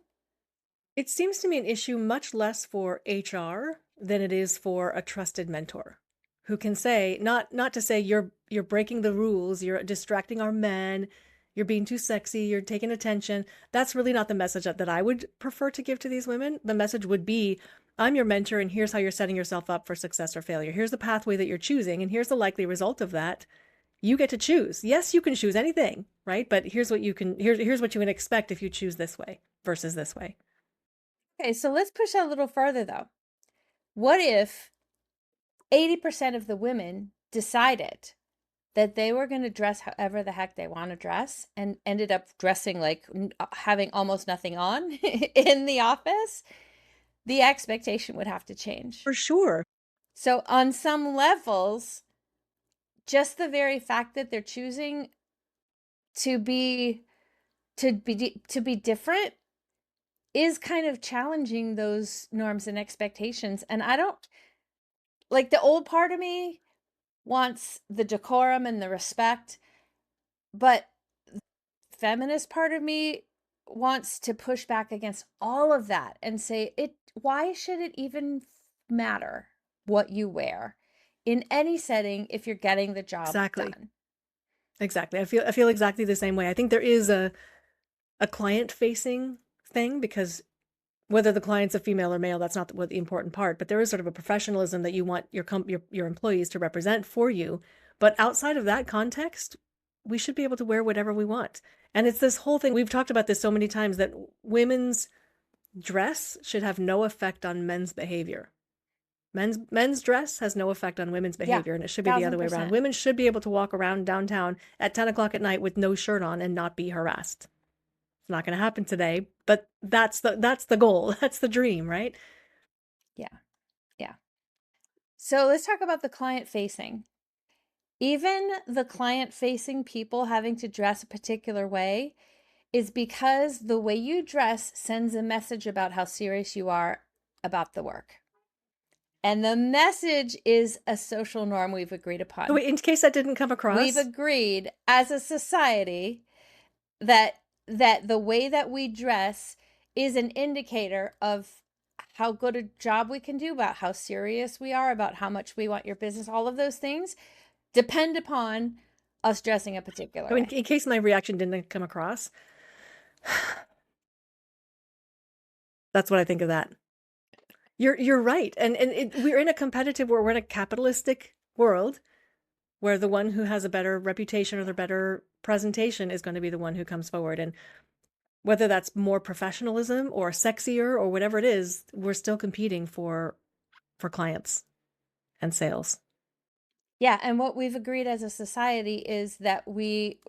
It seems to me an issue much less for HR than it is for a trusted mentor who can say, not to say you're breaking the rules, you're distracting our men, you're being too sexy, you're taking attention. That's really not the message that I would prefer to give to these women. The message would be, I'm your mentor, and here's how you're setting yourself up for success or failure. Here's the pathway that you're choosing, and here's the likely result of that. You get to choose. Yes, you can choose anything, right? But here's what you can expect if you choose this way versus this way. Okay, so let's push that a little further though. What if 80% of the women decided that they were going to dress however the heck they want to dress and ended up dressing like having almost nothing on in the office? The expectation would have to change. For sure. So, on some levels, just the very fact that they're choosing to be to be different is kind of challenging those norms and expectations. And I don't like, the old part of me wants the decorum and the respect, but feminist part of me wants to push back against all of that and say, it why should it even matter what you wear in any setting if you're getting the job Exactly. done? Exactly. I feel exactly the same way. I think there is a client facing thing, because whether the client's a female or male, that's not the important part, but there is sort of a professionalism that you want your employees to represent for you. But outside of that context, we should be able to wear whatever we want. And it's this whole thing, we've talked about this so many times, that women's dress should have no effect on men's behavior. Men's dress has no effect on women's Yeah, behavior, and it should be the other way around. 1000%. Women should be able to walk around downtown at 10 o'clock at night with no shirt on and not be harassed. It's not going to happen today, but that's the goal. That's the dream, right? Yeah, yeah. So let's talk about the client facing. Even the client facing people having to dress a particular way is because the way you dress sends a message about how serious you are about the work. And the message is a social norm we've agreed So upon. in case that didn't come We've across, agreed as a society that the way that we dress is an indicator of how good a job we can do, about how serious we are, about how much we want your business. All of those things depend upon us dressing a particular so in, way. in case my reaction didn't come across, that's what I think of that. You're right, and we're in a competitive world. We're in a capitalistic world where the one who has a better reputation or the better presentation is going to be the one who comes forward. And whether that's more professionalism or sexier or whatever it is, we're still competing for clients and sales. Yeah, and what we've agreed as a society is that we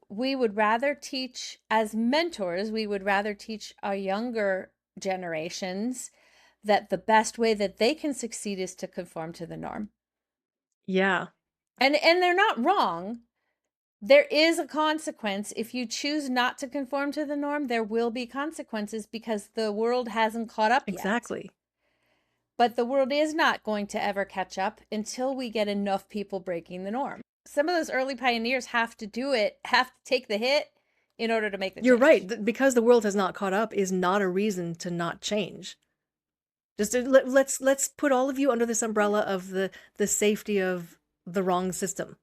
would rather teach, as mentors, we would rather teach our younger generations that the best way that they can succeed is to conform to the norm. Yeah, And they're not wrong. There is a consequence. If you choose not to conform to the norm, there will be consequences because the world hasn't caught up yet. exactly. But the world is not going to ever catch up until we get enough people breaking the norm. Some of those early pioneers have to do it, have to take the hit in order to make the You're change. right. Because the world has not caught up is not a reason to not change. Just let's put all of you under this umbrella of the safety of the wrong system.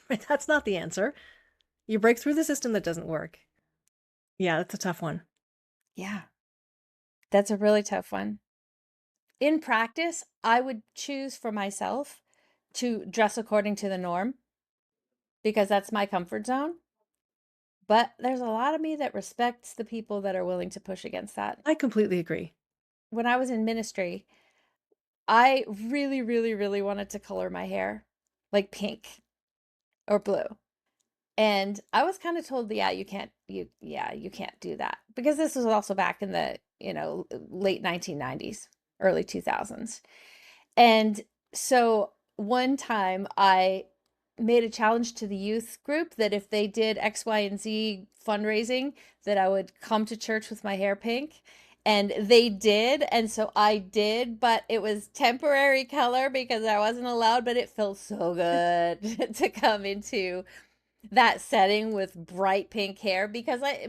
Right? That's not the answer. You break through the system that doesn't work. Yeah, that's a tough one. Yeah. That's a really tough one. In practice, I would choose for myself to dress according to the norm because that's my comfort zone. But there's a lot of me that respects the people that are willing to push against that. I completely agree. When I was in ministry, I really, really, really wanted to color my hair like pink or blue. And I was kind of told, yeah, you can't do that. Because this was also back in the, late 1990s, early 2000s. And so one time I made a challenge to the youth group that if they did X, Y, and Z fundraising, that I would come to church with my hair pink. And they did. And so I did, but it was temporary color because I wasn't allowed, but it felt so good to come into that setting with bright pink hair because why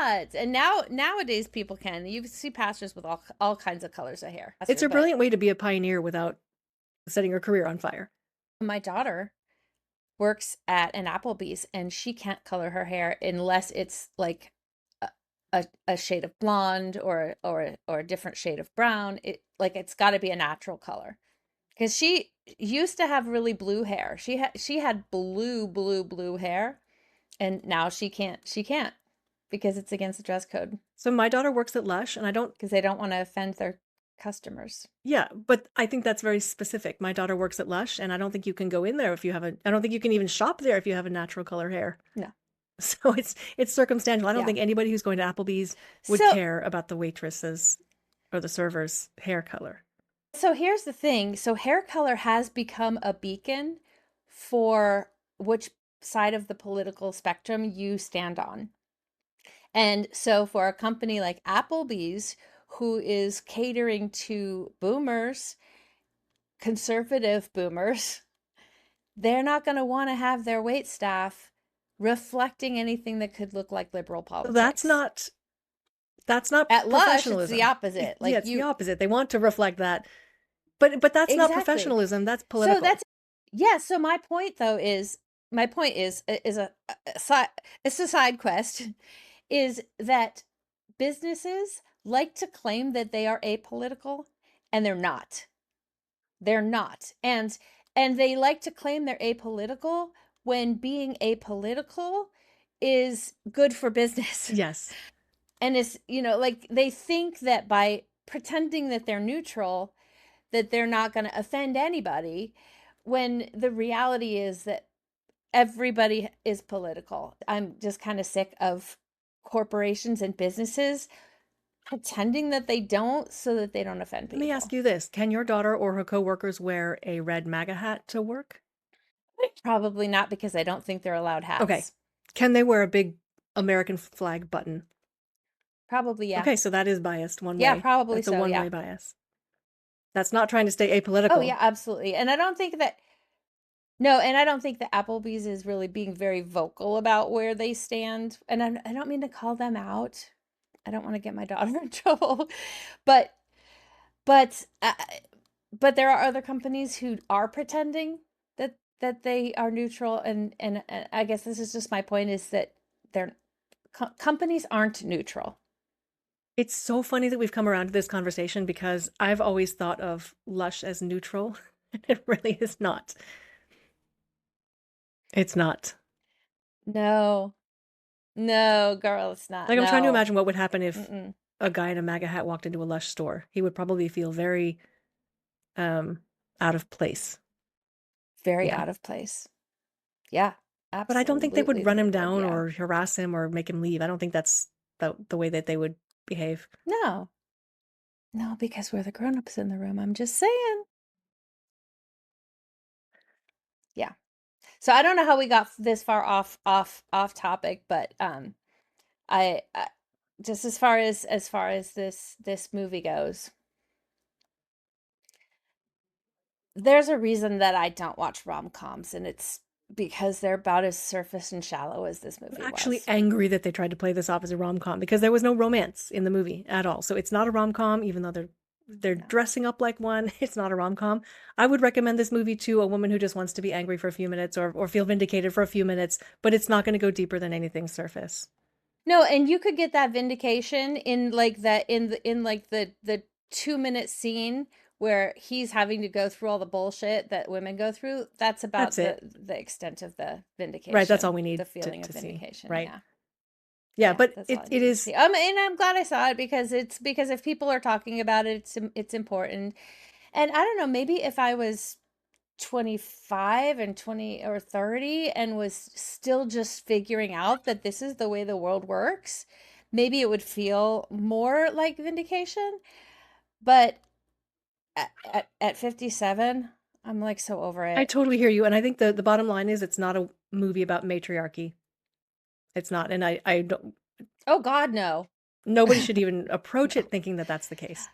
not? And nowadays people can. You see pastors with all kinds of colors of hair. It's a But brilliant way to be a pioneer without setting your career on fire. my daughter works at an Applebee's and she can't color her hair unless it's like a shade of blonde or a different shade of brown. It's got to be a natural color. Because she used to have really blue hair. She had blue hair, and now she can't because it's against the dress code So my daughter works at Lush, and I don't, because they don't want to offend their customers. yeah, but I think that's very specific. My daughter works at Lush, and I don't think you can go in there if you have I don't think you can even shop there if you have a natural color hair. No. So it's circumstantial. I don't Yeah. think anybody who's going to Applebee's would So care about the waitress's or the server's hair color. so here's the thing. So hair color has become a beacon for which side of the political spectrum you stand on. And so for a company like Applebee's, who is catering to boomers, conservative boomers, they're not going to want to have their wait staff reflecting anything that could look like liberal So politics. that's not At Lush, it's the professionalism. opposite. Yeah, Like it's the you opposite. They want to reflect that. But that's not exactly. professionalism, that's So political. that's yeah, so my point though is my point is a side it's a side quest is that businesses like to claim that they are apolitical and they're not. They're not. And they like to claim they're apolitical when being apolitical is good for business. Yes. And it's, like they think that by pretending that they're neutral, that they're not going to offend anybody, when the reality is that everybody is political. I'm just kind of sick of corporations and businesses pretending that they don't so that they don't offend Let me ask people. you this. Can your daughter or her coworkers wear a red MAGA hat to work? Probably not because I don't think they're allowed Okay. hats. Can they wear a big American flag button? Probably, yeah. Okay, so that is biased one Yeah, way. probably That's a so, yeah. one-way bias. That's not trying to stay Oh, apolitical. yeah, absolutely. And I don't think that no, and I don't think that Applebee's is really being very vocal about where they stand. And I don't mean to call them out. I don't want to get my daughter in trouble. But but uh, but there are other companies who are pretending that they are neutral and I guess this is just my point is that they're companies aren't neutral. It's so funny that we've come around to this conversation because I've always thought of Lush as neutral. It really is not. It's not. No. No, girl, it's not. Like, I'm trying to No. imagine what would happen if Mm-mm. a guy in a MAGA hat walked into a Lush store. He would probably feel very um out of place. Very Yeah. out of place. Yeah, But I don't think they would absolutely run they him would. down Yeah. or harass him or make him leave. I don't think that's the way that they would behave. No. No, because we're the grown-ups in the room. I'm just saying. Yeah. So I don't know how we got this far off topic, but I just as far as this movie goes, there's a reason that I don't watch rom-coms, and it's because they're about as surface and shallow as this I'm movie actually was. angry that they tried to play this off as a rom-com because there was no romance in the movie at all. So it's not a rom-com, even though they're No. dressing up like one. It's not a rom-com. I would recommend this movie to a woman who just wants to be angry for a few minutes or feel vindicated for a few minutes, but it's not going to go deeper than anything surface. No, and you could get that vindication in like that in like the 2-minute scene where he's having to go through all the bullshit that women go through. That's That's about it. the extent of the Right, that's all vindication, we need the feeling of to see. vindication. Right. Yeah. Yeah, Yeah, but that's all I it needed to is. see. And I'm glad I saw it because if people are talking about it, it's important. And I don't know, maybe if I was 25 and 20 or 30 and was still just figuring out that this is the way the world works, maybe it would feel more like vindication. But at 57, I'm like so over I it. totally hear you, and I think the bottom line is it's not a movie about matriarchy. It's not, and I don't. Oh God, no. Nobody should even approach No. it thinking that that's the case.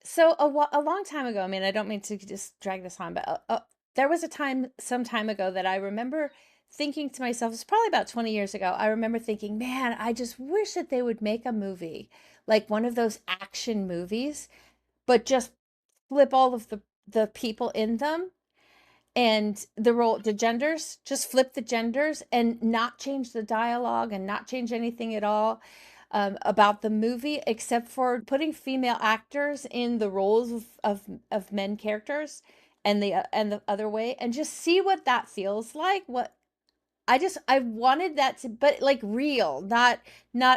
So a long time ago, I mean, I don't mean to just drag this on, but there was a time, some time ago, that I remember thinking to myself, it's probably about 20 years ago. I remember thinking, man, I just wish that they would make a movie, like one of those action movies, but just flip all of the people in them and the genders, just flip the genders and not change the dialogue and not change anything at all, about the movie, except for putting female actors in the roles of men characters, and the other way, and just see what that feels like. What I wanted that to, but like real, not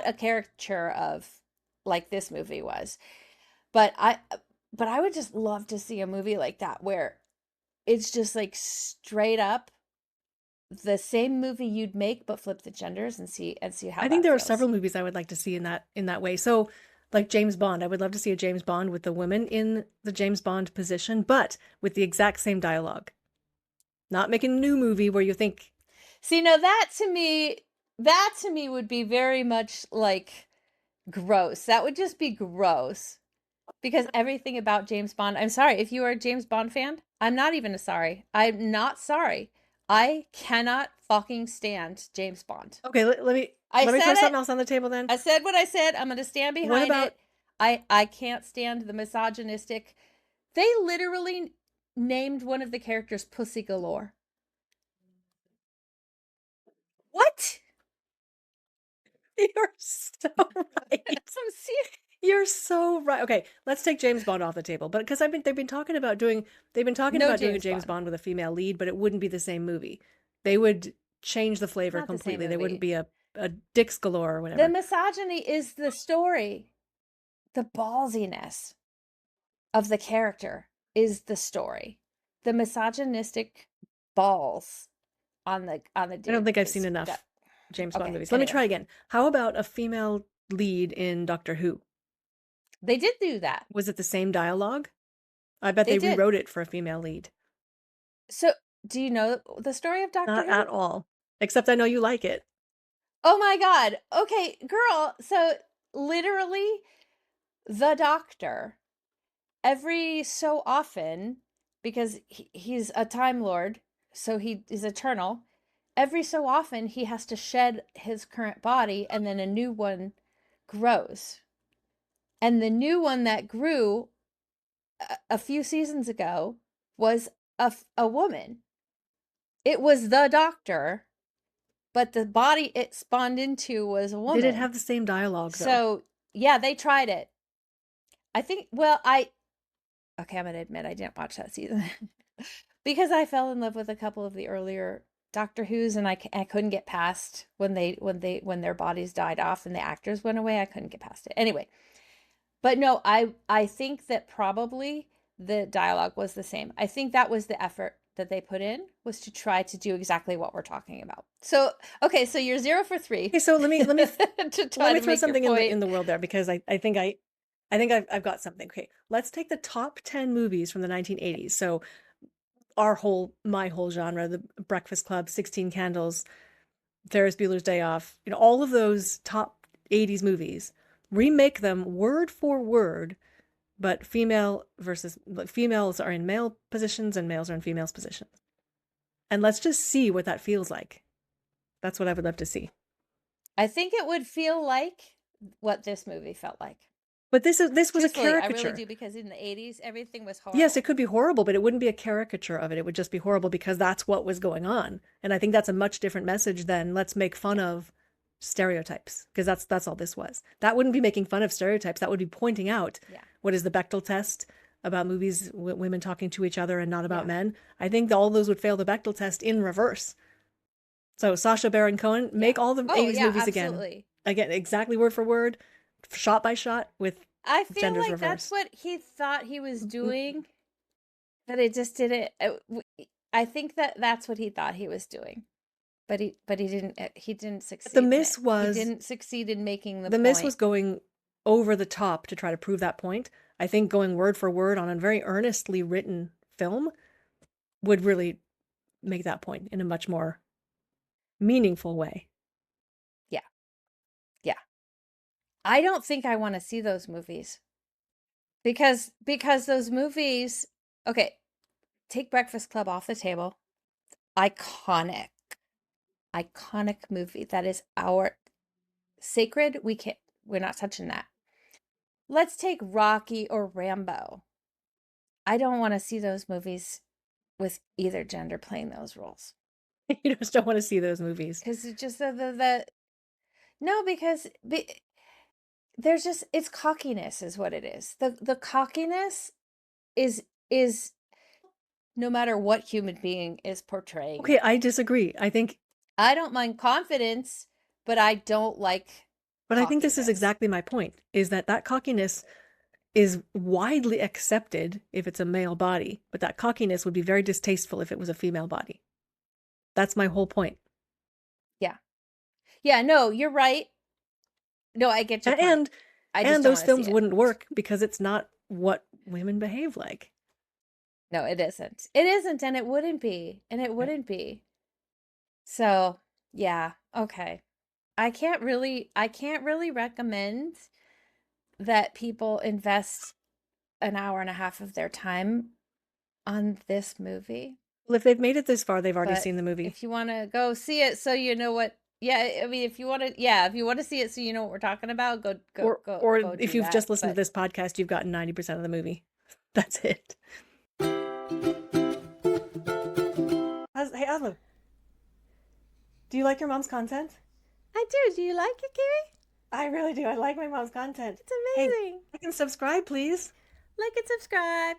a caricature of like this movie was. But I would just love to see a movie like that where it's just like straight up the same movie you'd make, but flip the genders and see how I think that there are feels. several movies I would like to see in that way. So, like James Bond, I would love to see a James Bond with the women in the James Bond position, but with the exact same dialogue. Not making a new movie where you think, See, now that to me would be very much like gross. That would just be gross because everything about James Bond, I'm sorry, if you are a James Bond fan, I'm not even sorry. I'm not sorry. I cannot fucking stand James Bond. okay, I let me throw said it. something else on the table then. I said what I said. I'm going to stand What behind about it. I can't stand the misogynistic. They literally named one of the characters Pussy Galore. What? You're so right. I'm serious. You're so right. Okay, let's take James Bond off the table. But because they've been talking No about doing a James James Bond. Bond with a female lead, but it wouldn't be the same movie. They would change the It's flavor not the same completely. They wouldn't movie. be a Dix galore or The whatever. misogyny is the story. The ballsiness of the character is the story. The misogynistic balls on the I don't dude think I've seen is enough that. James Bond Okay, movies. Let me try anyway. again. How about a female lead in Doctor Who? They did do that. Was it the same dialogue? I bet They they did. rewrote it for a female lead. So, do you know the story of Doctor Not Who? at all. Except I know you like it. Oh my God. Okay, girl. So, literally, the doctor, every so often, because he's a Time Lord, so he is eternal, every so often he has to shed his current body and then a new one grows. And the new one that grew a few seasons ago was a woman. It was the doctor, but the body it spawned into was a Did it woman. have the same dialogue though? So, yeah, they tried it. I think, well, okay, I'm going to admit I didn't watch that season because I fell in love with a couple of the earlier Doctor Who's, and I couldn't get past when their bodies died off and the actors went away. I couldn't get past it. Anyway, but no, I think that probably the dialogue was the same. I think that was the effort that they put in, was to try to do exactly what we're talking about. So, okay, so you're 0 for 3 Okay, so to let try me to throw make your something point. in the world there because I think I've got something. Okay, let's take the top 10 movies from the 1980s. So my whole genre, The Breakfast Club, 16 Candles, Ferris Bueller's Day Off, all of those top 80s movies, remake them word for word, but females are in male positions and males are in females positions. And let's just see what that feels like. That's what I would love to see. I think it would feel like what this movie felt like. But this was a Truthfully, I really caricature. do, because in the 80s, everything was Yes, it horrible. could be horrible, but it wouldn't be a caricature of it. It would just be horrible because that's what was going on. And I think that's a much different message than let's make fun Yeah. of stereotypes, because that's all this was. That wouldn't be making fun of stereotypes. That would be pointing out what is the Bechdel test about movies, women talking to each other and not about men. I think all those would fail the Bechdel test in reverse. So Sacha Baron Cohen, make all the 80s movies absolutely. Again, exactly word for word, shot by shot, with I feel genders like reversed. that's what he thought he was doing, but it just didn't. I think that's what he thought he was doing, but he didn't succeed. The miss was he didn't succeed in making the point. Miss was going over the top to try to prove that point. I think going word for word on a very earnestly written film would really make that point in a much more meaningful way. Yeah. I don't think I want to see those movies. Because those movies, okay, take Breakfast Club off the table. Iconic movie. That is our sacred. We're not touching that. Let's take Rocky or Rambo. I don't want to see those movies with either gender playing those roles. You just don't want to see those movies. Because it's just no, because there's just, it's cockiness is what it is. The cockiness is no matter what human being is portraying. Okay, I disagree. I think I don't mind confidence, but I don't like But I think this is exactly my point, is that cockiness is widely accepted if it's a male body, but that cockiness would be very distasteful if it was a female body. That's my whole point. Yeah, no, you're right. No, I get your point. And those films wouldn't work because it's not what women behave like. No, it isn't. It isn't, and it wouldn't be. And it wouldn't be. So, yeah, okay. I can't really recommend that people invest an hour and a half of their time on this movie. Well, if they've made it this far, they've already seen the movie. If you want to go see it so you know what, I mean, if you want to see it so you know what we're talking about, go or if you've just listened to this podcast, you've gotten 90% of the movie. That's it. Hey, Asma, do you like your mom's content? I do. Do you like it, Kiwi? I really do. I like my mom's content. It's amazing. Hey, like and subscribe, please. Like and subscribe.